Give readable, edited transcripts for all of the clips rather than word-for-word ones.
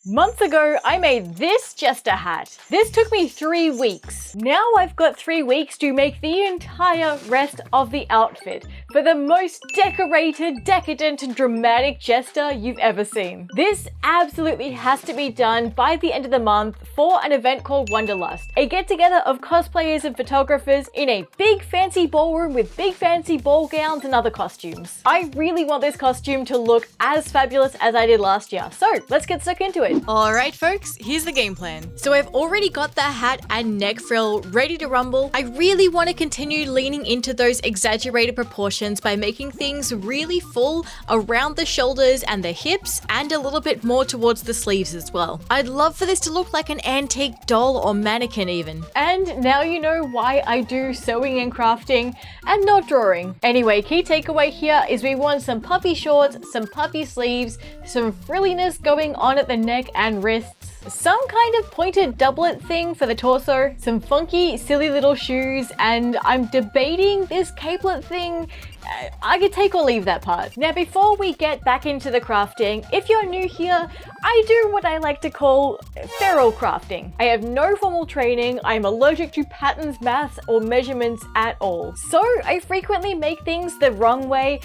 Months ago, I made this Jester hat. This took me 3 weeks. Now I've got 3 weeks to make the entire rest of the outfit for the most decorated, decadent, and dramatic Jester you've ever seen. This absolutely has to be done by the end of the month for an event called Wanderlust, a get-together of cosplayers and photographers in a big fancy ballroom with big fancy ball gowns and other costumes. I really want this costume to look as fabulous as I did last year, so let's get stuck into it. Alright folks, here's the game plan. So I've already got the hat and neck frill ready to rumble. I really want to continue leaning into those exaggerated proportions by making things really full around the shoulders and the hips and a little bit more towards the sleeves as well. I'd love for this to look like an antique doll or mannequin even. And now you know why I do sewing and crafting and not drawing. Anyway, key takeaway here is we want some puffy shorts, some puffy sleeves, some frilliness going on at the neck and wrists, some kind of pointed doublet thing for the torso, some funky, silly little shoes, and I'm debating this capelet thing. I could take or leave that part. Now, before we get back into the crafting, if you're new here, I do what I like to call feral crafting. I have no formal training, I'm allergic to patterns, maths, or measurements at all. So I frequently make things the wrong way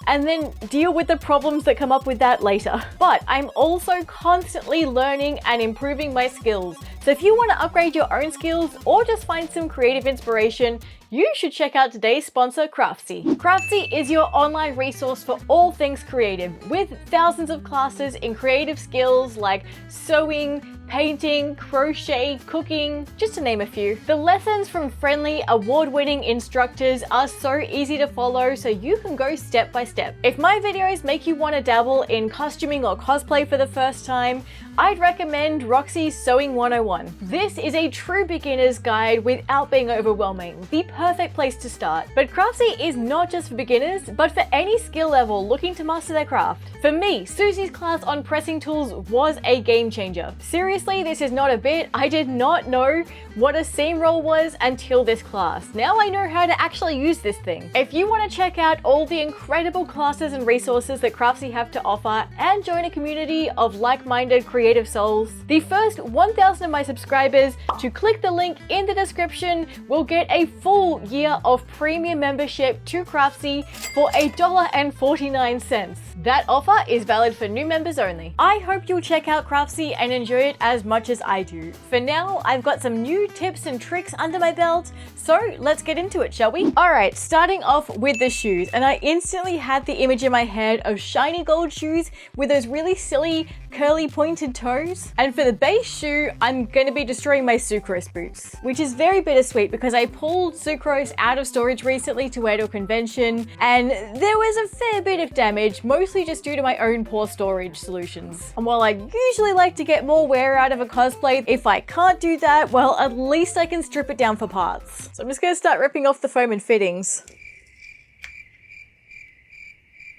and then deal with the problems that come up with that later. But I'm also constantly learning and improving my skills. So if you want to upgrade your own skills or just find some creative inspiration, you should check out today's sponsor, Craftsy. Craftsy is your online resource for all things creative, with thousands of classes in creative skills like sewing, painting, crochet, cooking, just to name a few. The lessons from friendly, award-winning instructors are so easy to follow, so you can go step by step. If my videos make you want to dabble in costuming or cosplay for the first time, I'd recommend Roxy's Sewing 101. This is a true beginner's guide without being overwhelming, the perfect place to start. But Craftsy is not just for beginners, but for any skill level looking to master their craft. For me, Susie's class on pressing tools was a game changer. Seriously, this is not a bit. I did not know what a seam roll was until this class. Now I know how to actually use this thing. If you want to check out all the incredible classes and resources that Craftsy have to offer and join a community of like-minded creative souls, the first 1,000 of my subscribers to click the link in the description will get a full year of premium membership to Craftsy for $1.49. That offer is valid for new members only. I hope you'll check out Craftsy and enjoy it as much as I do. For now, I've got some new tips and tricks under my belt, so let's get into it, shall we? Alright, starting off with the shoes, and I instantly had the image in my head of shiny gold shoes with those really silly, curly pointed toes. And for the base shoe, I'm going to be destroying my Sucrose boots, which is very bittersweet because I pulled Sucrose out of storage recently to wear to a convention, and there was a fair bit of damage, mostly just due to my own poor storage solutions. And while I usually like to get more wear out of a cosplay, if I can't do that, well, at least I can strip it down for parts. So I'm just going to start ripping off the foam and fittings.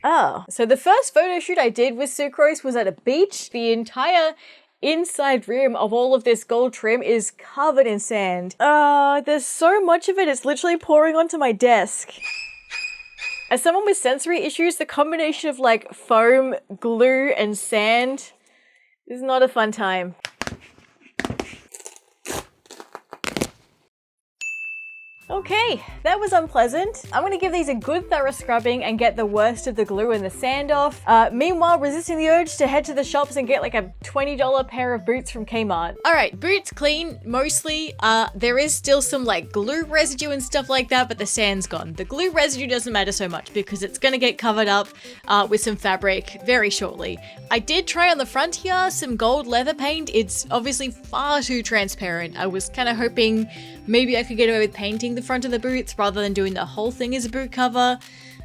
Oh, so the first photo shoot I did with Sucrose was at a beach. The entire inside rim of all of this gold trim is covered in sand. There's so much of it, it's literally pouring onto my desk. As someone with sensory issues, the combination of like foam, glue, and sand is not a fun time. Okay, that was unpleasant. I'm gonna give these a good thorough scrubbing and get the worst of the glue and the sand off. Meanwhile, resisting the urge to head to the shops and get like a $20 pair of boots from Kmart. Alright, boots clean, mostly. There is still some like glue residue and stuff like that, but the sand's gone. The glue residue doesn't matter so much because it's gonna get covered up with some fabric very shortly. I did try on the front here some gold leather paint. It's obviously far too transparent. I was kind of hoping maybe I could get away with painting the front of the boots rather than doing the whole thing as a boot cover.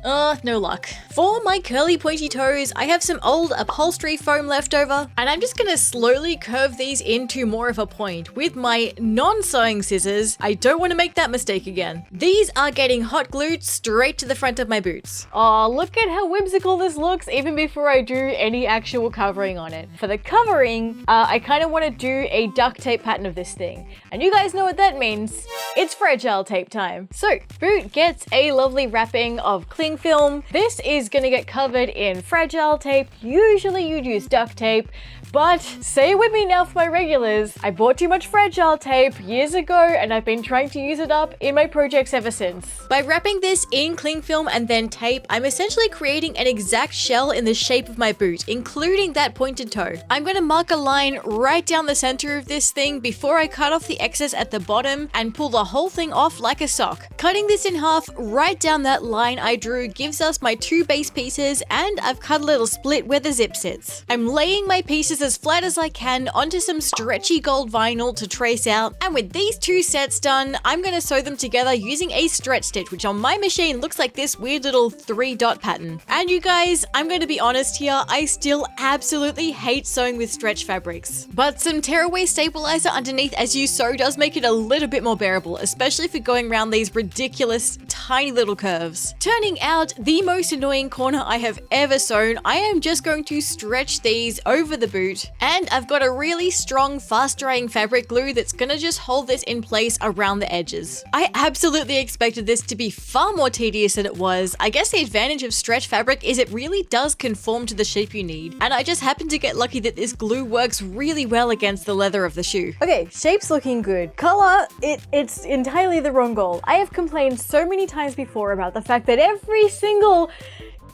No luck. For my curly pointy toes, I have some old upholstery foam left over, and I'm just gonna slowly curve these into more of a point with my non-sewing scissors. I don't want to make that mistake again. These are getting hot glued straight to the front of my boots. Oh, look at how whimsical this looks even before I do any actual covering on it. For the covering, I kind of want to do a duct tape pattern of this thing. And you guys know what that means. It's fragile tape time. So, boot gets a lovely wrapping of cling film. This is gonna get covered in fragile tape. Usually you'd use duct tape, But say it with me now for my regulars. I bought too much fragile tape years ago and I've been trying to use it up in my projects ever since. By wrapping this in cling film and then tape, I'm essentially creating an exact shell in the shape of my boot, including that pointed toe. I'm going to mark a line right down the center of this thing before I cut off the excess at the bottom and pull the whole thing off like a sock. Cutting this in half right down that line I drew gives us my two base pieces, and I've cut a little split where the zip sits. I'm laying my pieces as flat as I can onto some stretchy gold vinyl to trace out, and with these two sets done, I'm going to sew them together using a stretch stitch, which on my machine looks like this weird little 3-dot pattern. And you guys, I'm going to be honest here, I still absolutely hate sewing with stretch fabrics. But some tearaway stabilizer underneath as you sew does make it a little bit more bearable, especially if you're going around these ridiculous tiny little curves. Turning out the most annoying corner I have ever sewn, I am just going to stretch these over the boot, and I've got a really strong fast drying fabric glue that's gonna just hold this in place around the edges. I absolutely expected this to be far more tedious than it was. I guess the advantage of stretch fabric is it really does conform to the shape you need, and I just happened to get lucky that this glue works really well against the leather of the shoe. Okay, shape's looking good. Color, it's entirely the wrong goal. I have complained so many times before about the fact that every single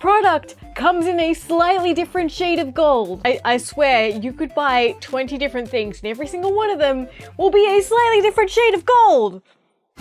product comes in a slightly different shade of gold. I swear you could buy 20 different things and every single one of them will be a slightly different shade of gold.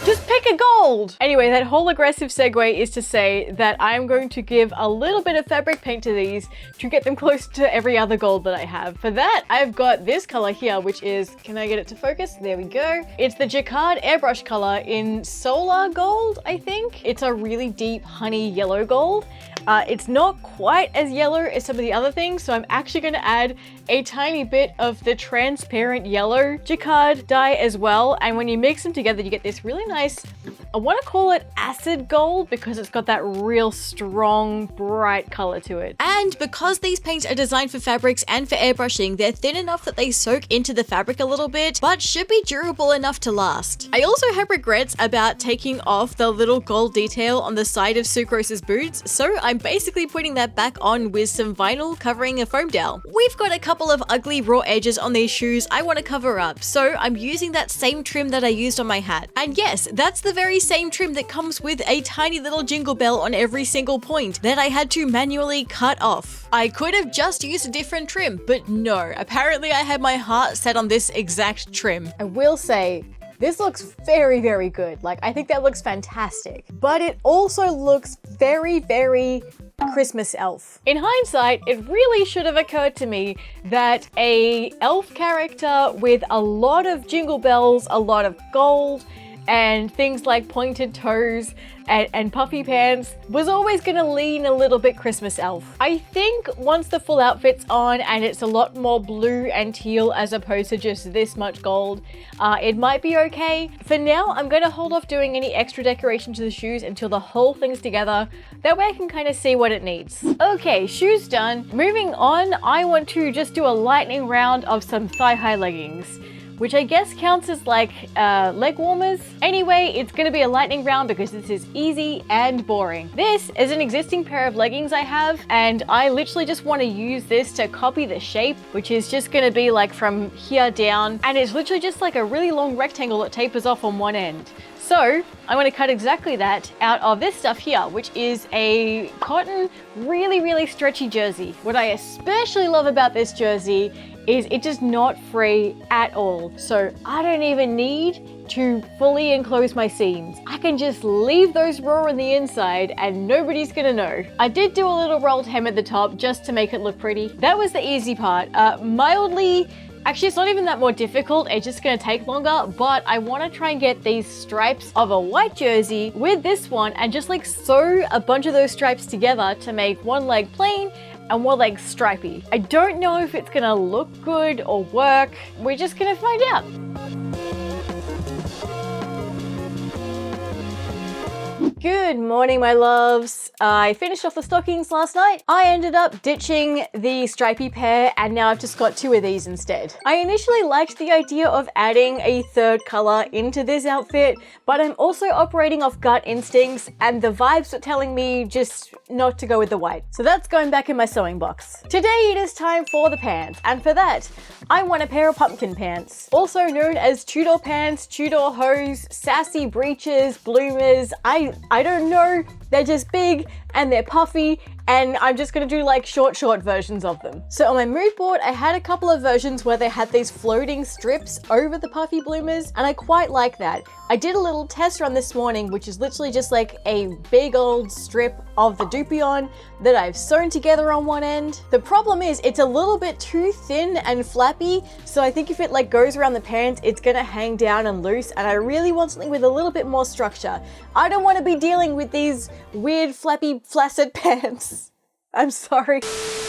Just pick a gold! Anyway, that whole aggressive segue is to say that I'm going to give a little bit of fabric paint to these to get them close to every other gold that I have. For that, I've got this color here, which is, can I get it to focus? There we go. It's the Jacquard airbrush color in Solar Gold, I think. It's a really deep honey yellow gold. It's not quite as yellow as some of the other things, so I'm actually going to add a tiny bit of the transparent yellow Jacquard dye as well. And when you mix them together, you get this really nice, I want to call it acid gold because it's got that real strong, bright color to it. And because these paints are designed for fabrics and for airbrushing, they're thin enough that they soak into the fabric a little bit, but should be durable enough to last. I also have regrets about taking off the little gold detail on the side of Sucrose's boots, so I'm basically putting that back on with some vinyl covering a foam dowel. We've got a couple of ugly raw edges on these shoes I want to cover up, so I'm using that same trim that I used on my hat. And yes, that's the very same trim that comes with a tiny little jingle bell on every single point that I had to manually cut off. I could have just used a different trim, but no, apparently I had my heart set on this exact trim. I will say, this looks very, very good. Like, I think that looks fantastic. But it also looks very, very Christmas elf. In hindsight, it really should have occurred to me that a elf character with a lot of jingle bells, a lot of gold, and things like pointed toes and puffy pants was always gonna lean a little bit Christmas elf. I think once the full outfit's on and it's a lot more blue and teal as opposed to just this much gold, it might be okay. For now, I'm gonna hold off doing any extra decoration to the shoes until the whole thing's together. That way I can kind of see what it needs. Okay, shoes done. Moving on, I want to just do a lightning round of some thigh-high leggings, which I guess counts as like leg warmers. Anyway, it's gonna be a lightning round because this is easy and boring. This is an existing pair of leggings I have, and I literally just want to use this to copy the shape, which is just gonna be like from here down, and it's literally just like a really long rectangle that tapers off on one end. So I'm going to cut exactly that out of this stuff here, which is a cotton, really, really stretchy jersey. What I especially love about this jersey is it does not fray at all. So I don't even need to fully enclose my seams. I can just leave those raw on the inside and nobody's gonna know. I did do a little rolled hem at the top just to make it look pretty. That was the easy part. Actually, it's not even that more difficult, it's just gonna take longer, but I wanna try and get these stripes of a white jersey with this one and just like sew a bunch of those stripes together to make one leg plain and one leg stripy. I don't know if it's gonna look good or work. We're just gonna find out. Good morning, my loves. I finished off the stockings last night. I ended up ditching the stripy pair and now I've just got 2 of these instead. I initially liked the idea of adding a 3rd color into this outfit, but I'm also operating off gut instincts and the vibes were telling me just not to go with the white. So that's going back in my sewing box. Today it is time for the pants, and for that, I want a pair of pumpkin pants, also known as Tudor pants, Tudor hose, sassy breeches, bloomers. I don't know, they're just big and they're puffy and I'm just gonna do like short versions of them. So on my mood board, I had a couple of versions where they had these floating strips over the puffy bloomers and I quite like that. I did a little test run this morning, which is literally just like a big old strip of the Dupion that I've sewn together on one end. The problem is it's a little bit too thin and flappy, so I think if it like goes around the pants, it's gonna hang down and loose, and I really want something with a little bit more structure. I don't want to be dealing with these weird flappy flaccid pants. I'm sorry.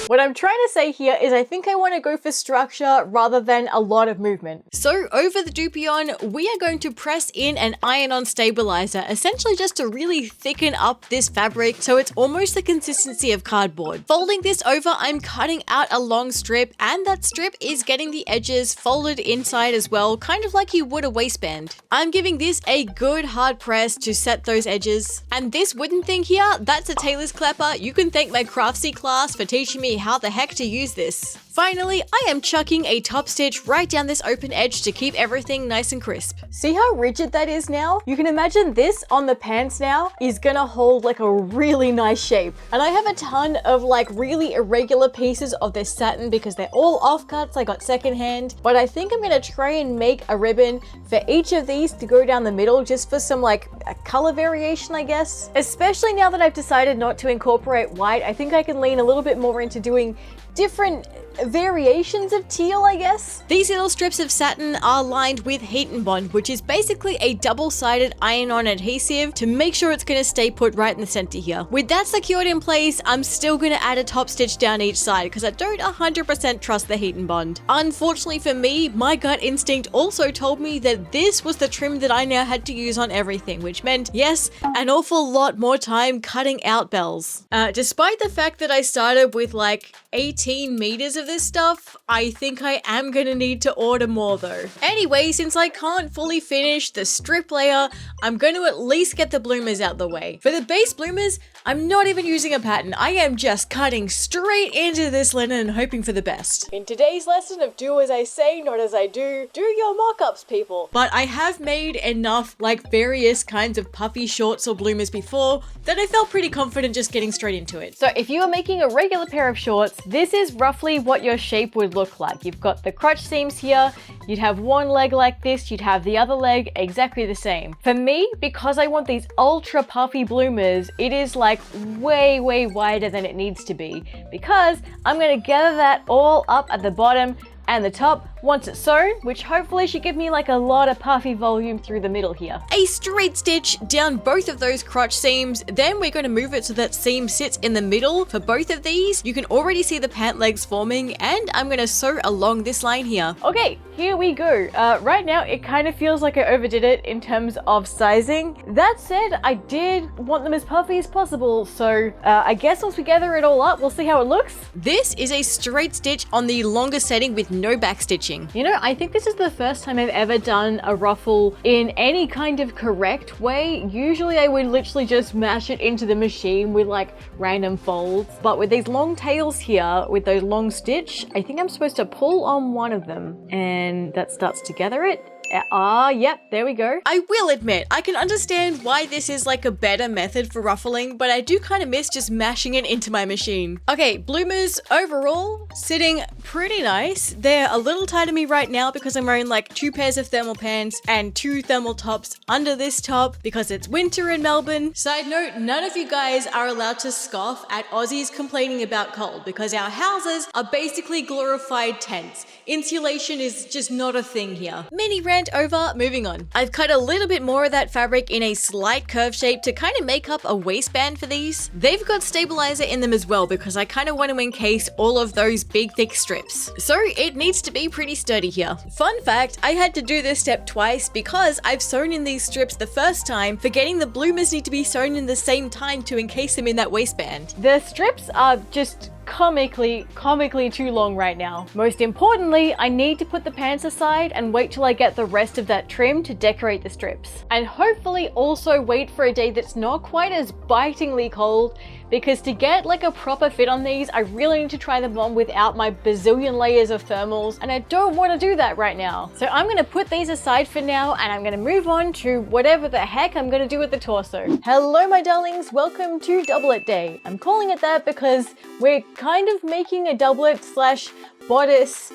What I'm trying to say here is I think I want to go for structure rather than a lot of movement. So over the Dupion, we are going to press in an iron-on stabilizer, essentially just to really thicken up this fabric so it's almost the consistency of cardboard. Folding this over, I'm cutting out a long strip, and that strip is getting the edges folded inside as well, kind of like you would a waistband. I'm giving this a good hard press to set those edges. And this wooden thing here, that's a tailor's clapper. You can thank my Craftsy class for teaching me how the heck to use this. Finally, I am chucking a top stitch right down this open edge to keep everything nice and crisp. See how rigid that is now? You can imagine this on the pants now is gonna hold like a really nice shape. And I have a ton of like really irregular pieces of this satin because they're all offcuts I got secondhand, but I think I'm gonna try and make a ribbon for each of these to go down the middle just for some like a color variation, I guess. Especially now that I've decided not to incorporate white, I think I can lean a little bit more into doing different variations of teal, I guess. These little strips of satin are lined with heat and bond, which is basically a double-sided iron-on adhesive to make sure it's going to stay put right in the center here. With that secured in place, I'm still going to add a top stitch down each side because I don't 100% trust the heat and bond. Unfortunately for me, my gut instinct also told me that this was the trim that I now had to use on everything, which meant, yes, an awful lot more time cutting out bells. Despite the fact that I started with like 18 meters of this stuff, I think I am gonna need to order more though. Anyway, since I can't fully finish the strip layer, I'm going to at least get the bloomers out the way. For the base bloomers, I'm not even using a pattern. I am just cutting straight into this linen and hoping for the best. In today's lesson of do as I say, not as I do your mock-ups, people. But I have made enough like various kinds of puffy shorts or bloomers before that I felt pretty confident just getting straight into it. So if you are making a regular pair of shorts, this is roughly what your shape would look like. You've got the crotch seams here, you'd have one leg like this, you'd have the other leg exactly the same. For me, because I want these ultra puffy bloomers, it is like way wider than it needs to be because I'm gonna gather that all up at the bottom and the top once it's sewn, which hopefully should give me like a lot of puffy volume through the middle here. A straight stitch down both of those crotch seams, then we're going to move it so that seam sits in the middle for both of these. You can already see the pant legs forming, and I'm going to sew along this line here. Okay, here we go. Right now it kind of feels like I overdid it in terms of sizing. That said, I did want them as puffy as possible, so I guess once we gather it all up, we'll see how it looks. This is a straight stitch on the longer setting with no back stitching. You know, I think this is the first time I've ever done a ruffle in any kind of correct way. Usually I would literally just mash it into the machine with like random folds. But with these long tails here, with those long stitch, I think I'm supposed to pull on one of them and that starts to gather it. Yep, there we go. I will admit, I can understand why this is like a better method for ruffling, but I do kind of miss just mashing it into my machine. Okay, bloomers overall sitting pretty nice. They're a little tight on me right now because I'm wearing like 2 pairs of thermal pants and 2 thermal tops under this top because it's winter in Melbourne. Side note, none of you guys are allowed to scoff at Aussies complaining about cold because our houses are basically glorified tents. Insulation is just not a thing here. Mini rant over, moving on. I've cut a little bit more of that fabric in a slight curve shape to kind of make up a waistband for these. They've got stabilizer in them as well because I kind of want to encase all of those big thick strips. So it needs to be pretty sturdy here. Fun fact, I had to do this step twice because I've sewn in these strips the first time, forgetting the bloomers need to be sewn in the same time to encase them in that waistband. The strips are just comically too long right now. Most importantly, I need to put the pants aside and wait till I get the rest of that trim to decorate the strips. And hopefully also wait for a day that's not quite as bitingly cold, because to get like a proper fit on these, I really need to try them on without my bazillion layers of thermals, and I don't want to do that right now. So I'm gonna put these aside for now, and I'm gonna move on to whatever the heck I'm gonna do with the torso. Hello my darlings, welcome to doublet day. I'm calling it that because we're kind of making a doublet slash bodice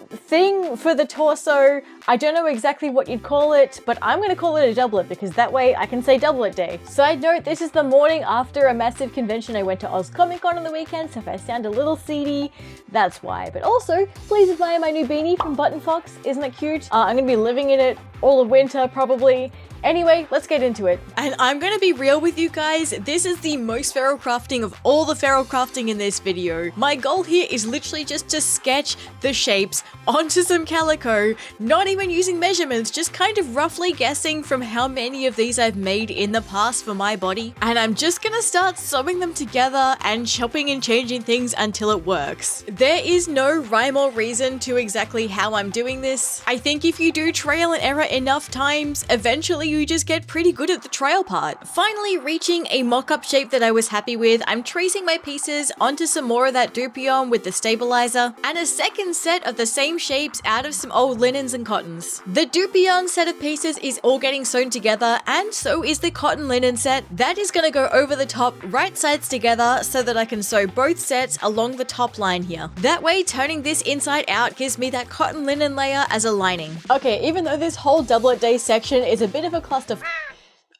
thing for the torso. I don't know exactly what you'd call it, but I'm gonna call it a doublet because that way I can say doublet day. Side note, this is the morning after a massive convention. I went to Oz Comic Con on the weekend, so if I sound a little seedy, that's why. But also, please admire my new beanie from Button Fox. Isn't it cute? I'm gonna be living in it all of winter probably. Anyway, let's get into it. And I'm gonna be real with you guys, this is the most feral crafting of all the feral crafting in this video. My goal here is literally just to sketch the shapes onto some calico, not even using measurements, just kind of roughly guessing from how many of these I've made in the past for my body. And I'm just gonna start sewing them together and chopping and changing things until it works. There is no rhyme or reason to exactly how I'm doing this. I think if you do trial and error enough times, eventually you just get pretty good at the trial part. Finally reaching a mock-up shape that I was happy with, I'm tracing my pieces onto some more of that dupion with the stabilizer, and a second set of the same shapes out of some old linens and cottons. The dupion set of pieces is all getting sewn together, and so is the cotton linen set. That is going to go over the top, right sides together, so that I can sew both sets along the top line here. That way, turning this inside out gives me that cotton linen layer as a lining. Okay, even though this whole doublet day section is a bit of a cluster,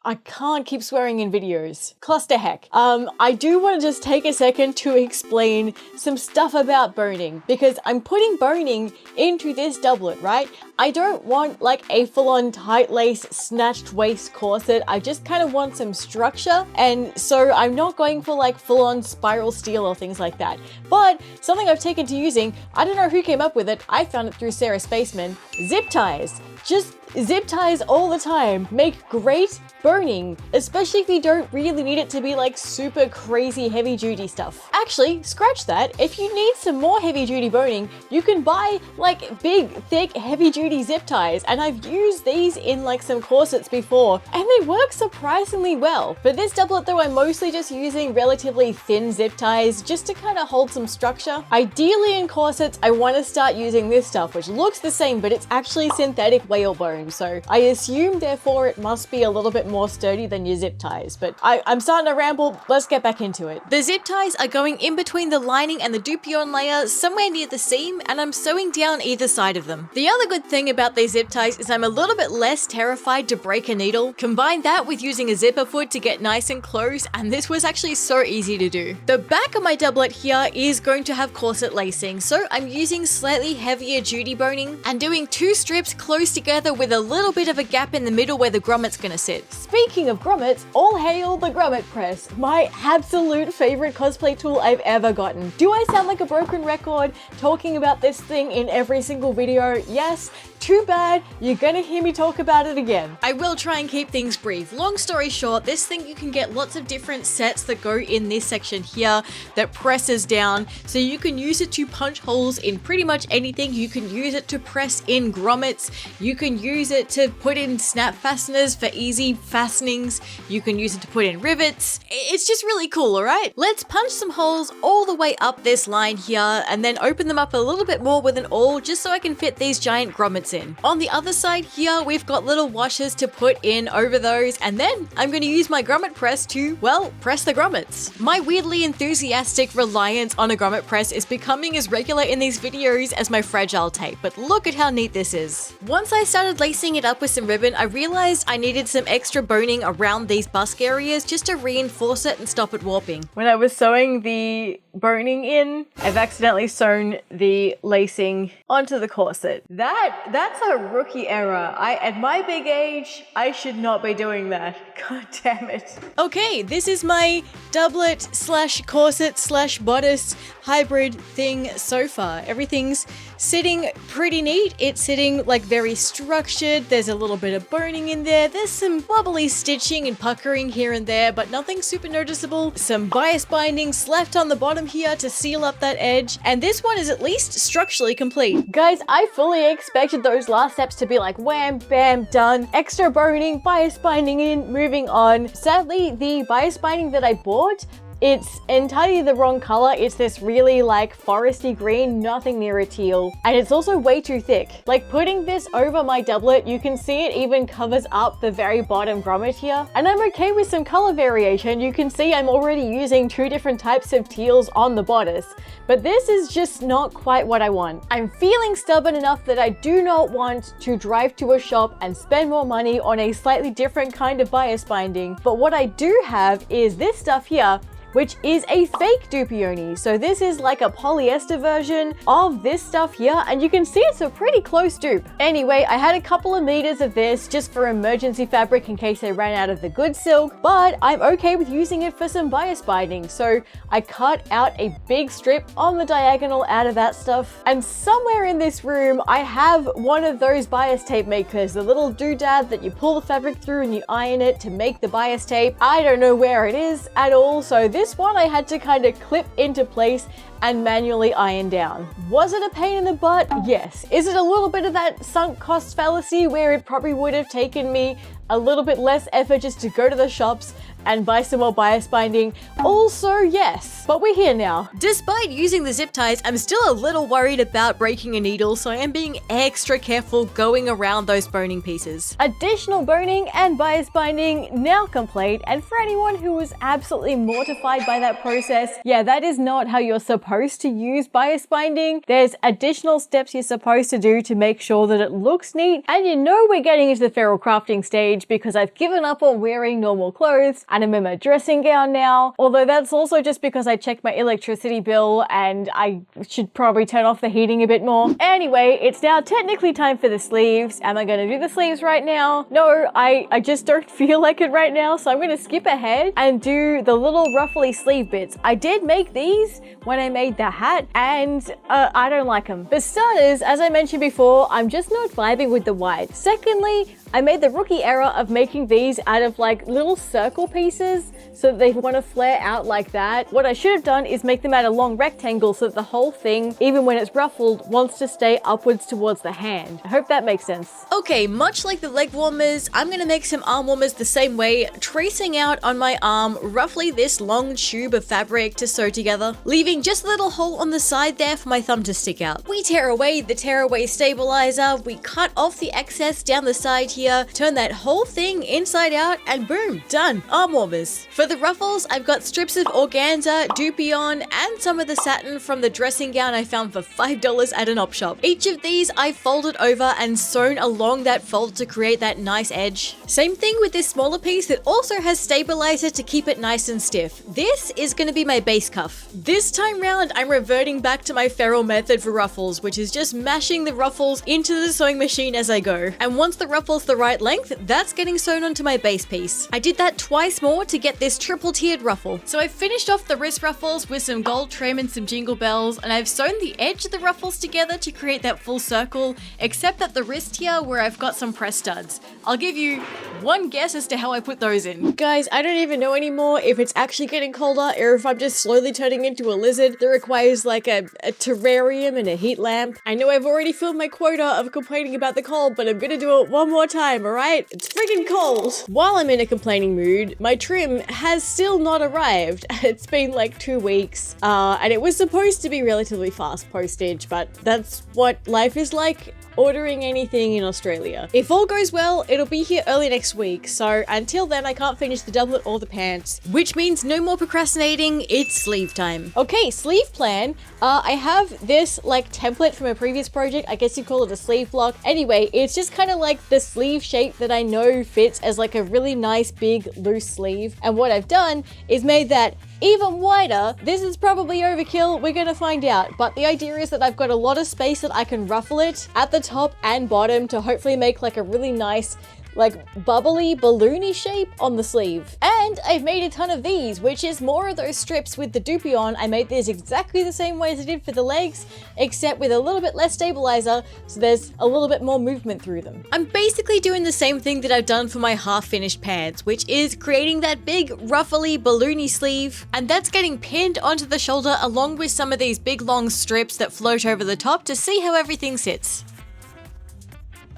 I can't keep swearing in videos. Cluster heck. I do want to just take a second to explain some stuff about boning, because I'm putting boning into this doublet, right? I don't want like a full-on tight lace snatched waist corset. I just kind of want some structure, and so I'm not going for like full-on spiral steel or things like that. But something I've taken to using, I don't know who came up with it, I found it through Sarah Spaceman, zip ties. Just zip ties all the time make great boning, especially if you don't really need it to be like super crazy heavy duty stuff. Actually, scratch that. If you need some more heavy duty boning, you can buy like big, thick, heavy duty zip ties, and I've used these in like some corsets before, and they work surprisingly well. For this doublet though, I'm mostly just using relatively thin zip ties just to kind of hold some structure. Ideally in corsets, I want to start using this stuff, which looks the same, but it's actually synthetic whalebone, so I assume therefore it must be a little bit more sturdy than your zip ties, but I'm starting to ramble. Let's get back into it. The zip ties are going in between the lining and the dupion layer, somewhere near the seam, and I'm sewing down either side of them. The other good thing about these zip ties is I'm a little bit less terrified to break a needle. Combine that with using a zipper foot to get nice and close, and this was actually so easy to do. The back of my doublet here is going to have corset lacing, so I'm using slightly heavier duty boning and doing 2 strips close together with a little bit of a gap in the middle where the grommet's gonna sit. Speaking of grommets, all hail the grommet press, my absolute favorite cosplay tool I've ever gotten. Do I sound like a broken record talking about this thing in every single video? Yes. Too bad, you're gonna hear me talk about it again. I will try and keep things brief. Long story short, this thing you can get lots of different sets that go in this section here that presses down, so you can use it to punch holes in pretty much anything. You can use it to press in grommets, you can use it to put in snap fasteners for easy fastenings, you can use it to put in rivets. It's just really cool, alright? Let's punch some holes all the way up this line here and then open them up a little bit more with an awl just so I can fit these giant grommets in. in. On the other side here, we've got little washers to put in over those, and then I'm going to use my grommet press to, well, press the grommets. My weirdly enthusiastic reliance on a grommet press is becoming as regular in these videos as my fragile tape, but look at how neat this is. Once I started lacing it up with some ribbon, I realized I needed some extra boning around these busk areas just to reinforce it and stop it warping. When I was sewing the boning in, I've accidentally sewn the lacing onto the corset. That's a rookie error. At my big age, I should not be doing that. God damn it. Okay, this is my doublet slash corset slash bodice hybrid thing so far. Everything's sitting pretty neat. It's sitting like very structured. There's a little bit of boning in there. There's some wobbly stitching and puckering here and there, but nothing super noticeable. Some bias bindings left on the bottom here to seal up that edge. And this one is at least structurally complete. Guys, I fully expected those last steps to be like wham, bam, done. Extra boning, bias binding in, moving on. Sadly, the bias binding that I bought, it's entirely the wrong color. It's this really like foresty green, nothing near a teal. And it's also way too thick. Like putting this over my doublet, you can see it even covers up the very bottom grommet here. And I'm okay with some color variation. You can see I'm already using 2 different types of teals on the bodice. But this is just not quite what I want. I'm feeling stubborn enough that I do not want to drive to a shop and spend more money on a slightly different kind of bias binding. But what I do have is this stuff here, which is a fake dupioni. So this is like a polyester version of this stuff here, and you can see it's a pretty close dupe. Anyway, I had a couple of meters of this just for emergency fabric in case I ran out of the good silk, but I'm okay with using it for some bias binding. So I cut out a big strip on the diagonal out of that stuff, and somewhere in this room I have one of those bias tape makers, the little doodad that you pull the fabric through and you iron it to make the bias tape. I don't know where it is at all, so this one I had to kind of clip into place and manually iron down. Was it a pain in the butt? Yes. Is it a little bit of that sunk cost fallacy where it probably would have taken me a little bit less effort just to go to the shops and buy some more bias binding? Also, yes. But we're here now. Despite using the zip ties, I'm still a little worried about breaking a needle, so I am being extra careful going around those boning pieces. Additional boning and bias binding now complete, and for anyone who was absolutely mortified by that process, yeah, that is not how you're supposed to use bias binding. There's additional steps you're supposed to do to make sure that it looks neat, and you know we're getting into the feral crafting stage because I've given up on wearing normal clothes and I'm in my dressing gown now, although that's also just because I checked my electricity bill and I should probably turn off the heating a bit more. Anyway, it's now technically time for the sleeves. Am I going to do the sleeves right now? No, I just don't feel like it right now, so I'm going to skip ahead and do the little ruffly sleeve bits. I did make these when I made the hat, and I don't like them. For starters, as I mentioned before, I'm just not vibing with the white. Secondly, I made the rookie error of making these out of like little circle pieces so that they want to flare out like that. What I should have done is make them out of long rectangles so that the whole thing, even when it's ruffled, wants to stay upwards towards the hand. I hope that makes sense. Okay, much like the leg warmers, I'm gonna make some arm warmers the same way, tracing out on my arm roughly this long tube of fabric to sew together, leaving just a little hole on the side there for my thumb to stick out. We tear away the tearaway stabilizer, we cut off the excess down the side here, turn that whole thing inside out, and boom, done, arm warmers. For the ruffles, I've got strips of organza, dupion, and some of the satin from the dressing gown I found for $5 at an op shop. Each of these I folded over and sewn along that fold to create that nice edge. Same thing with this smaller piece that also has stabilizer to keep it nice and stiff. This is going to be my base cuff. This time round, I'm reverting back to my feral method for ruffles, which is just mashing the ruffles into the sewing machine as I go. And once the ruffle's the right length, that's getting sewn onto my base piece. I did that twice more to get this triple tiered ruffle. So I finished off the wrist ruffles with some gold trim and some jingle bells, and I've sewn the edge of the ruffles together to create that full circle, except that the wrist here where I've got some press studs. I'll give you one guess as to how I put those in. Guys, I don't even know anymore if it's actually getting colder or if I'm just slowly turning into a lizard that requires like a terrarium and a heat lamp. I know I've already filled my quota of complaining about the cold, but I'm gonna do it one more time, alright? It's friggin' cold! While I'm in a complaining mood, my trim has still not arrived. It's been like 2 weeks, and it was supposed to be relatively fast postage, but that's what life is like ordering anything in Australia. If all goes well, it'll be here early next week, so until then I can't finish the doublet or the pants. Which means no more procrastinating, it's sleeve time. Okay, sleeve plan. I have this like template from a previous project. I guess you call it a sleeve block. Anyway, it's just kind of like the sleeve shape that I know fits as like a really nice big loose sleeve. And what I've done is made that even wider. This is probably overkill, we're gonna find out. But the idea is that I've got a lot of space that I can ruffle it at the top and bottom to hopefully make like a really nice like bubbly balloony shape on the sleeve. And I've made a ton of these, which is more of those strips with the doopy on. I made these exactly the same way as I did for the legs, except with a little bit less stabilizer, so there's a little bit more movement through them. I'm basically doing the same thing that I've done for my half-finished pants, which is creating that big ruffly balloony sleeve, and that's getting pinned onto the shoulder along with some of these big long strips that float over the top to see how everything sits.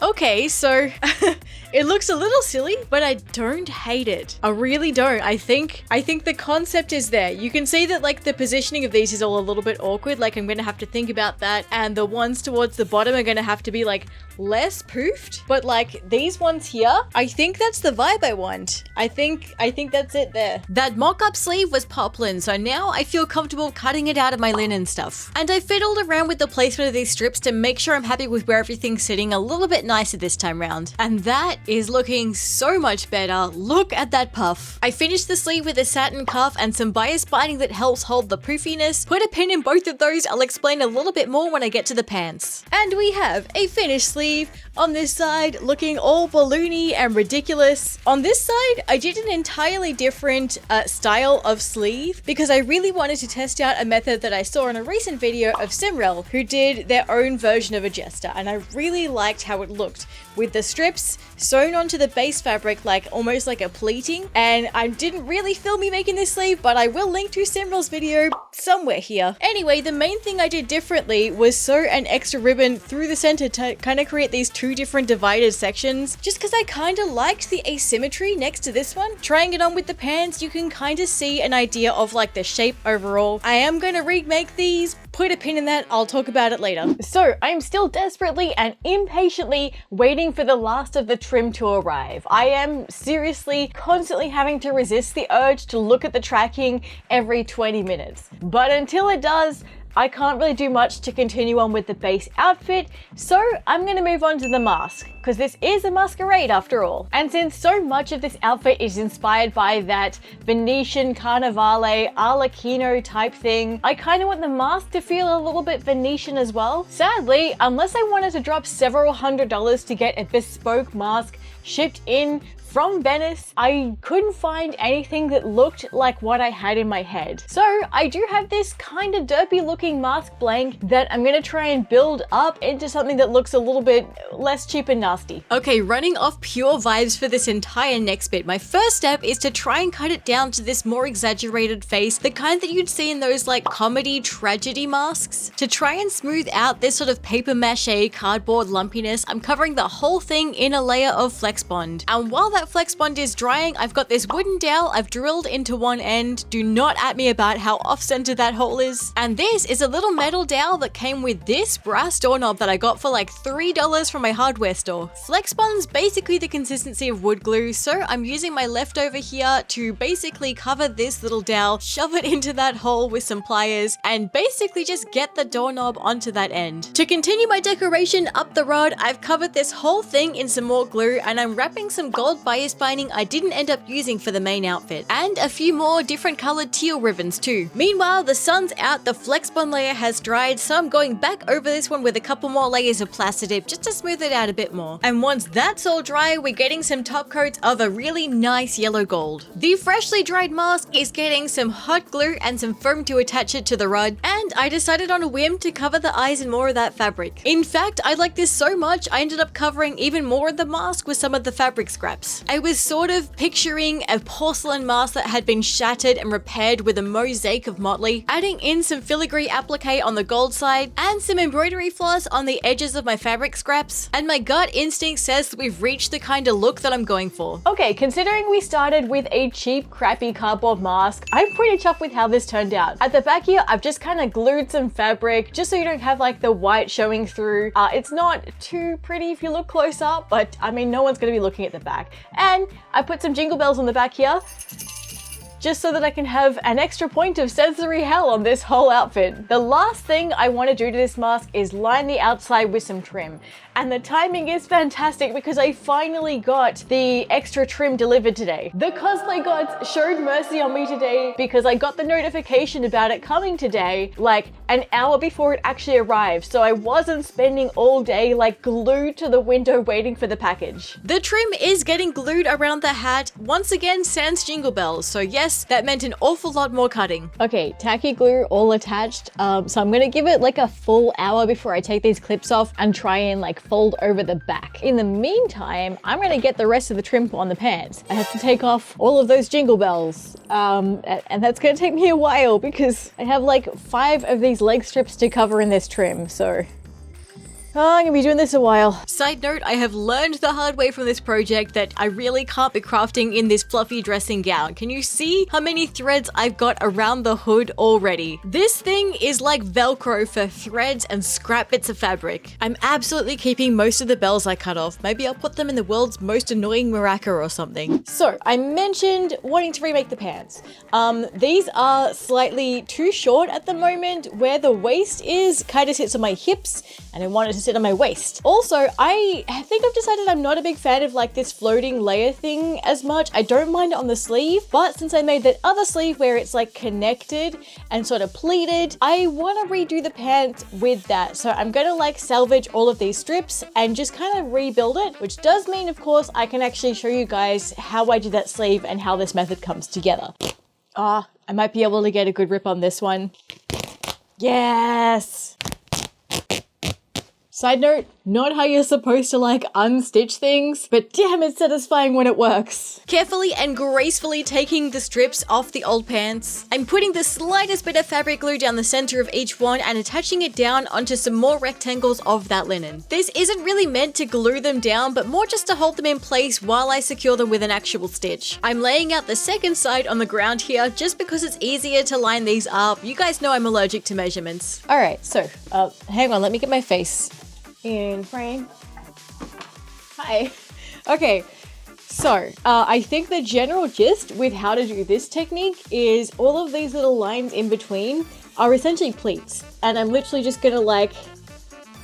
Okay, so it looks a little silly, but I don't hate it. I really don't. I think the concept is there. You can see that like the positioning of these is all a little bit awkward. Like I'm gonna have to think about that, and the ones towards the bottom are gonna have to be like less poofed. But like these ones here, I think that's the vibe I want. I think that's it there. That mock-up sleeve was poplin, so now I feel comfortable cutting it out of my linen stuff. And I fiddled around with the placement of these strips to make sure I'm happy with where everything's sitting a little bit nicer this time round. And that is looking so much better. Look at that puff. I finished the sleeve with a satin cuff and some bias binding that helps hold the poofiness. Put a pin in both of those. I'll explain a little bit more when I get to the pants. And we have a finished sleeve on this side, looking all balloony and ridiculous. On this side, I did an entirely different style of sleeve because I really wanted to test out a method that I saw in a recent video of Simrel, who did their own version of a Jester, and I really liked how it looked with the strips sewn onto the base fabric like almost like a pleating. And I didn't really film me making this sleeve, but I will link to Simrel's video somewhere here. Anyway, the main thing I did differently was sew an extra ribbon through the center to kind of create these two different divided sections, just because I kind of liked the asymmetry next to this one. Trying it on with the pants, you can kind of see an idea of like the shape overall. I am going to remake these, put a pin in that, I'll talk about it later. So I'm still desperately and impatiently waiting for the last of the trim to arrive. I am seriously constantly having to resist the urge to look at the tracking every 20 minutes. But until it does, I can't really do much to continue on with the base outfit, so I'm gonna move on to the mask, because this is a masquerade after all. And since so much of this outfit is inspired by that Venetian Carnevale Arlecchino type thing, I kind of want the mask to feel a little bit Venetian as well. Sadly, unless I wanted to drop several $100s to get a bespoke mask shipped in from Venice, I couldn't find anything that looked like what I had in my head. So I do have this kind of derpy looking mask blank that I'm gonna try and build up into something that looks a little bit less cheap and nasty. Okay, running off pure vibes for this entire next bit, my first step is to try and cut it down to this more exaggerated face, the kind that you'd see in those like comedy tragedy masks. To try and smooth out this sort of paper mache cardboard lumpiness, I'm covering the whole thing in a layer of Flex Bond. And while that Flex Bond is drying, I've got this wooden dowel I've drilled into one end. Do not at me about how off-center that hole is. And this is a little metal dowel that came with this brass doorknob that I got for like $3 from my hardware store. Flex Bond's basically the consistency of wood glue, so I'm using my leftover here to basically cover this little dowel, shove it into that hole with some pliers, and basically just get the doorknob onto that end. To continue my decoration up the rod, I've covered this whole thing in some more glue, and I'm wrapping some gold bias binding I didn't end up using for the main outfit, and a few more different colored teal ribbons too. Meanwhile, the sun's out, the Flex Bond layer has dried, so I'm going back over this one with a couple more layers of Plastidip just to smooth it out a bit more. And once that's all dry, we're getting some top coats of a really nice yellow gold. The freshly dried mask is getting some hot glue and some foam to attach it to the rod, and I decided on a whim to cover the eyes in more of that fabric. In fact, I like this so much, I ended up covering even more of the mask with some of the fabric scraps. out. I was sort of picturing a porcelain mask that had been shattered and repaired with a mosaic of motley, adding in some filigree applique on the gold side and some embroidery floss on the edges of my fabric scraps. And my gut instinct says that we've reached the kind of look that I'm going for. Okay, considering we started with a cheap, crappy cardboard mask, I'm pretty chuffed with how this turned out. At the back here, I've just kind of glued some fabric just so you don't have like the white showing through. It's not too pretty if you look close up, but I mean, no one's gonna be looking at the back. And I put some jingle bells on the back here, just so that I can have an extra point of sensory hell on this whole outfit. The last thing I want to do to this mask is line the outside with some trim. And the timing is fantastic because I finally got the extra trim delivered today. The cosplay gods showed mercy on me today because I got the notification about it coming today like an hour before it actually arrived. So I wasn't spending all day like glued to the window waiting for the package. The trim is getting glued around the hat. Once again, sans jingle bells. So yes, that meant an awful lot more cutting. Okay, tacky glue all attached. So I'm gonna give it like a full hour before I take these clips off and try and like fold over the back. In the meantime, I'm gonna get the rest of the trim on the pants. I have to take off all of those jingle bells. And that's gonna take me a while because I have like 5 of these leg strips to cover in this trim, so I'm gonna be doing this a while. Side note, I have learned the hard way from this project that I really can't be crafting in this fluffy dressing gown. Can you see how many threads I've got around the hood already? This thing is like Velcro for threads and scrap bits of fabric. I'm absolutely keeping most of the bells I cut off. Maybe I'll put them in the world's most annoying maraca or something. So I mentioned wanting to remake the pants. These are slightly too short at the moment. Where the waist is kind of sits on my hips and I wanted to sit on my waist. Also, I think I've decided I'm not a big fan of like this floating layer thing as much. I don't mind it on the sleeve, but since I made that other sleeve where it's like connected and sort of pleated, I want to redo the pants with that. So I'm gonna like salvage all of these strips and just kind of rebuild it, which does mean, of course, I can actually show you guys how I do that sleeve and how this method comes together. I might be able to get a good rip on this one. Yes! Side note, not how you're supposed to like unstitch things, but damn, it's satisfying when it works. Carefully and gracefully taking the strips off the old pants, I'm putting the slightest bit of fabric glue down the center of each one and attaching it down onto some more rectangles of that linen. This isn't really meant to glue them down, but more just to hold them in place while I secure them with an actual stitch. I'm laying out the second side on the ground here just because it's easier to line these up. You guys know I'm allergic to measurements. All right, so hang on, let me get my face in frame. Hi. Okay, so I think the general gist with how to do this technique is all of these little lines in between are essentially pleats, and I'm literally just gonna like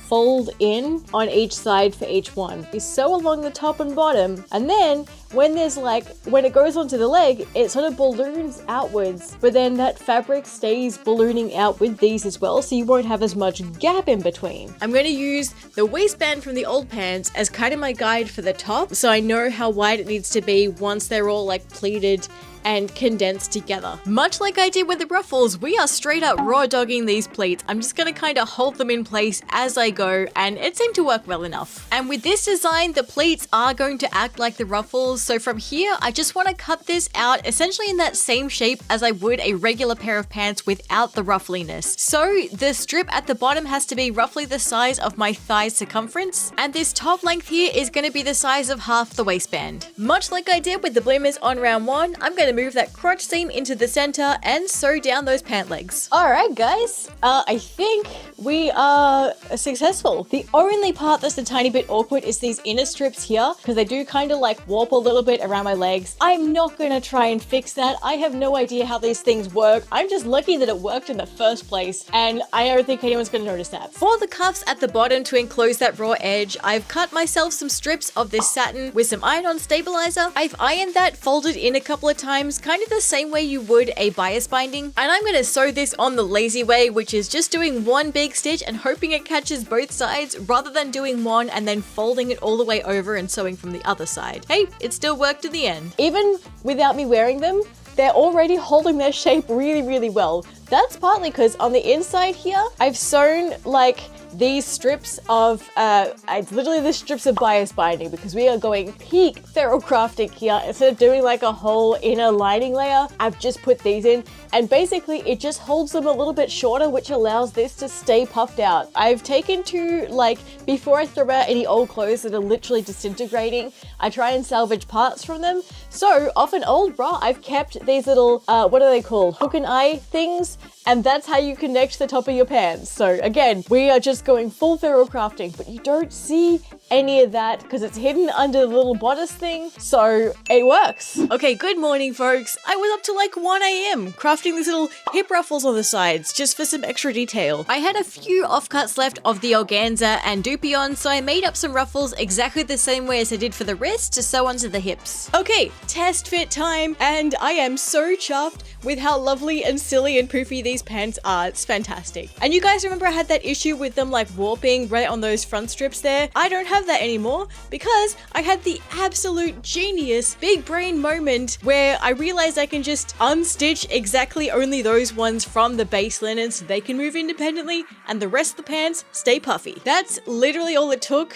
fold in on each side for each one. You sew along the top and bottom, and then when it goes onto the leg, it sort of balloons outwards, but then that fabric stays ballooning out with these as well, so you won't have as much gap in between. I'm going to use the waistband from the old pants as kind of my guide for the top, so I know how wide it needs to be once they're all like pleated and condensed together. Much like I did with the ruffles, we are straight up raw dogging these pleats. I'm just gonna kind of hold them in place as I go, and it seemed to work well enough. And with this design, the pleats are going to act like the ruffles, so from here, I just want to cut this out essentially in that same shape as I would a regular pair of pants without the ruffliness. So the strip at the bottom has to be roughly the size of my thigh circumference, and this top length here is going to be the size of half the waistband. Much like I did with the bloomers on round 1, I'm going to move that crotch seam into the center and sew down those pant legs. All right, guys, I think we are successful. The only part that's a tiny bit awkward is these inner strips here, because they do kind of like warp a little bit around my legs. I'm not gonna try and fix that. I have no idea how these things work. I'm just lucky that it worked in the first place, and I don't think anyone's gonna notice that. For the cuffs at the bottom to enclose that raw edge, I've cut myself some strips of this satin with some iron-on stabilizer. I've ironed that, folded in a couple of times, kind of the same way you would a bias binding, and I'm gonna sew this on the lazy way, which is just doing one big stitch and hoping it catches both sides rather than doing one and then folding it all the way over and sewing from the other side. Hey, it still worked in the end. Even without me wearing them, they're already holding their shape really, really well. That's partly because on the inside here, I've sewn like these strips of, it's literally the strips of bias binding because we are going peak feral crafting here. Instead of doing like a whole inner lining layer, I've just put these in, and basically it just holds them a little bit shorter, which allows this to stay puffed out. I've taken to, like, before I throw out any old clothes that are literally disintegrating, I try and salvage parts from them. So off an old bra, I've kept these little, what are they called? Hook and eye things. And that's how you connect the top of your pants. So again, we are just going full feral crafting, but you don't see any of that because it's hidden under the little bodice thing. So it works. Okay, good morning, folks. I was up till like 1 a.m. crafting these little hip ruffles on the sides just for some extra detail. I had a few offcuts left of the organza and dupion, so I made up some ruffles exactly the same way as I did for the wrist to sew onto the hips. Okay, test fit time, and I am so chuffed with how lovely and silly and poofy these pants are. It's fantastic. And you guys remember I had that issue with them like warping right on those front strips there? I don't have that anymore because I had the absolute genius big brain moment where I realized I can just unstitch exactly only those ones from the base linen so they can move independently and the rest of the pants stay puffy. That's literally all it took.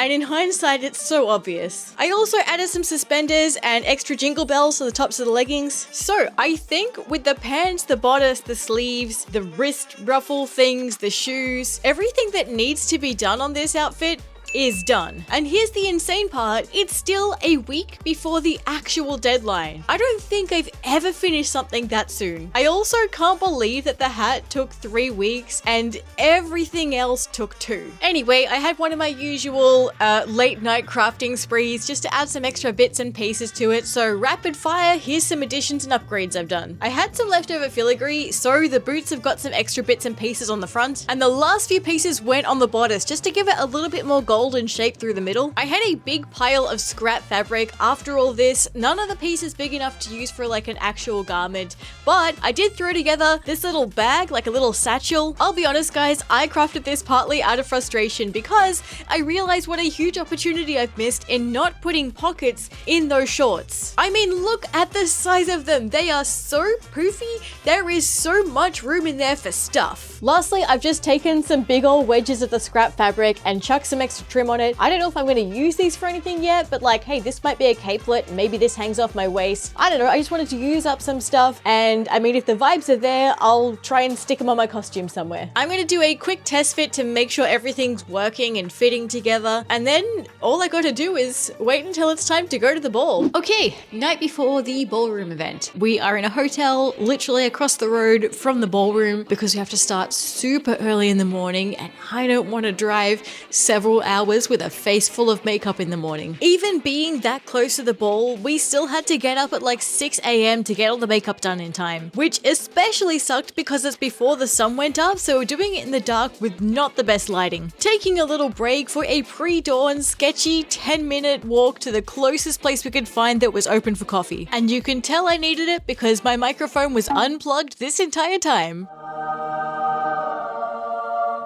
And in hindsight, it's so obvious. I also added some suspenders and extra jingle bells to the tops of the leggings. So I think with the pants, the bodice, the sleeves, the wrist ruffle things, the shoes, everything that needs to be done on this outfit is done. And here's the insane part, it's still a week before the actual deadline. I don't think I've ever finished something that soon. I also can't believe that the hat took 3 weeks and everything else took 2. Anyway, I had one of my usual late night crafting sprees just to add some extra bits and pieces to it. So rapid fire, here's some additions and upgrades I've done. I had some leftover filigree, so the boots have got some extra bits and pieces on the front, and the last few pieces went on the bodice just to give it a little bit more golden shape through the middle. I had a big pile of scrap fabric after all this. None of the pieces big enough to use for like an actual garment, but I did throw together this little bag, like a little satchel. I'll be honest guys, I crafted this partly out of frustration because I realized what a huge opportunity I've missed in not putting pockets in those shorts. I mean, look at the size of them. They are so poofy. There is so much room in there for stuff. Lastly, I've just taken some big old wedges of the scrap fabric and chucked some extra trim on it. I don't know if I'm going to use these for anything yet, but like, hey, this might be a capelet. Maybe this hangs off my waist. I don't know. I just wanted to use up some stuff. And I mean, if the vibes are there, I'll try and stick them on my costume somewhere. I'm going to do a quick test fit to make sure everything's working and fitting together. And then all I got to do is wait until it's time to go to the ball. Okay, night before the ballroom event. We are in a hotel literally across the road from the ballroom because we have to start super early in the morning and I don't want to drive several hours with a face full of makeup in the morning. Even being that close to the ball, we still had to get up at like 6 a.m. to get all the makeup done in time, which especially sucked because it's before the sun went up, so we're doing it in the dark with not the best lighting. Taking a little break for a pre-dawn sketchy 10-minute walk to the closest place we could find that was open for coffee. And you can tell I needed it because my microphone was unplugged this entire time.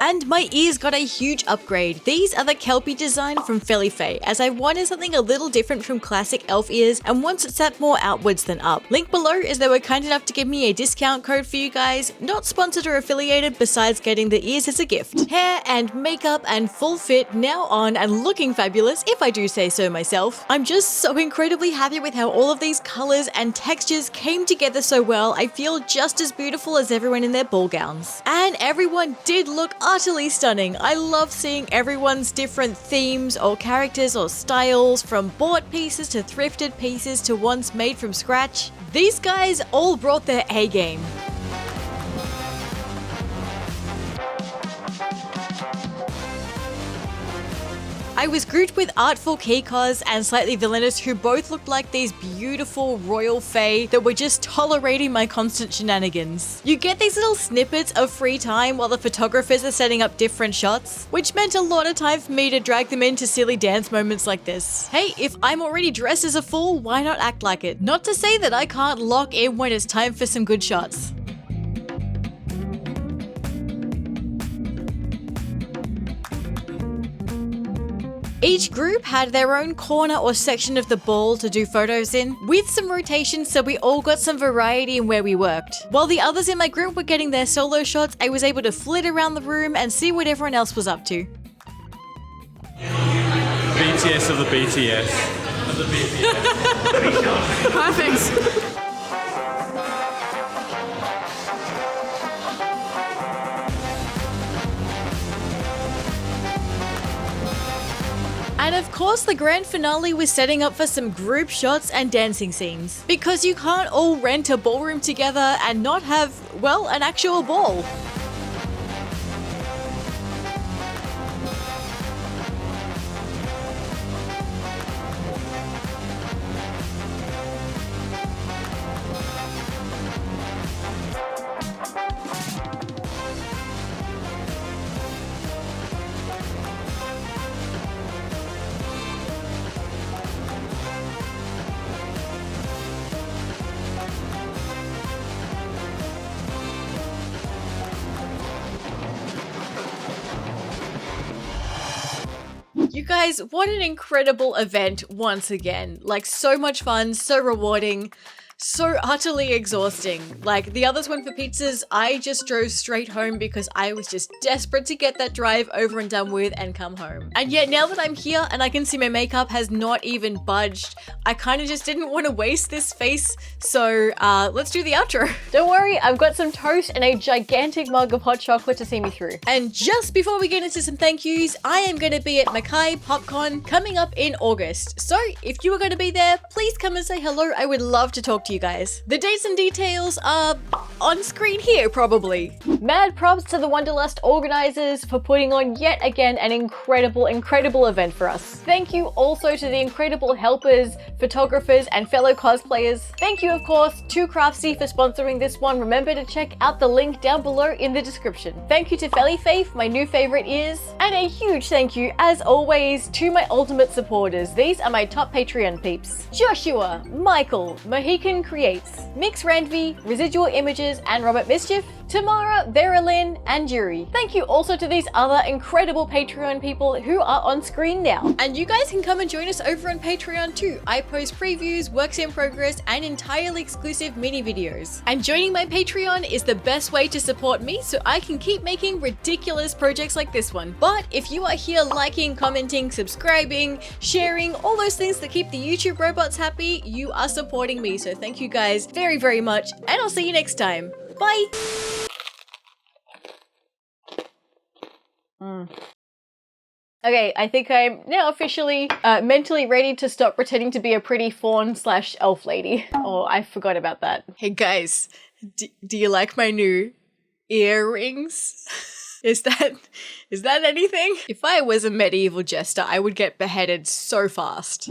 And my ears got a huge upgrade. These are the Kelpie design from Felife, as I wanted something a little different from classic elf ears and once it sat more outwards than up. Link below as they were kind enough to give me a discount code for you guys, not sponsored or affiliated besides getting the ears as a gift. Hair and makeup and full fit now on and looking fabulous if I do say so myself. I'm just so incredibly happy with how all of these colors and textures came together so well. I feel just as beautiful as everyone in their ball gowns. And everyone did look utterly stunning. I love seeing everyone's different themes or characters or styles, from bought pieces to thrifted pieces to ones made from scratch. These guys all brought their A game. I was grouped with Artful Kikos and Slightly Villainous, who both looked like these beautiful royal fae that were just tolerating my constant shenanigans. You get these little snippets of free time while the photographers are setting up different shots, which meant a lot of time for me to drag them into silly dance moments like this. Hey, if I'm already dressed as a fool, why not act like it? Not to say that I can't lock in when it's time for some good shots. Each group had their own corner or section of the ball to do photos in, with some rotation so we all got some variety in where we worked. While the others in my group were getting their solo shots, I was able to flit around the room and see what everyone else was up to. BTS of the BTS. Of the BTS. Perfect. And of course, the grand finale was setting up for some group shots and dancing scenes. Because you can't all rent a ballroom together and not have, well, an actual ball. You guys, what an incredible event once again. Like, so much fun, so rewarding, so utterly exhausting. Like, the others went for pizzas, I just drove straight home because I was just desperate to get that drive over and done with and come home. And yet now that I'm here and I can see my makeup has not even budged, I kind of just didn't want to waste this face, so let's do the outro. Don't worry, I've got some toast and a gigantic mug of hot chocolate to see me through. And just before we get into some thank yous, I am going to be at Mackay PopCon coming up in August. So if you are going to be there, please come and say hello. I would love to talk to you guys. The dates and details are on screen here, probably. Mad props to the Wanderlust organizers for putting on yet again an incredible event for us. Thank you also to the incredible helpers, photographers, and fellow cosplayers. Thank you, of course, to Craftsy for sponsoring this one. Remember to check out the link down below in the description. Thank you to Felly Faith, my new favorite is, and a huge thank you, as always, to my ultimate supporters. These are my top Patreon peeps: Joshua, Michael, Mohican Creates, Mix Randvi, Residual Images, and Robert Mischief, Tamara, Veralyn, and Yuri. Thank you also to these other incredible Patreon people who are on screen now. And you guys can come and join us over on Patreon too. I post previews, works in progress, and entirely exclusive mini videos. And joining my Patreon is the best way to support me so I can keep making ridiculous projects like this one. But if you are here liking, commenting, subscribing, sharing, all those things that keep the YouTube robots happy, you are supporting me. So thank you guys very, very much, and I'll see you next time. Bye! Okay, I think I'm now officially mentally ready to stop pretending to be a pretty fawn / elf lady. Oh, I forgot about that. Hey guys, do you like my new earrings? Is that anything? If I was a medieval jester, I would get beheaded so fast.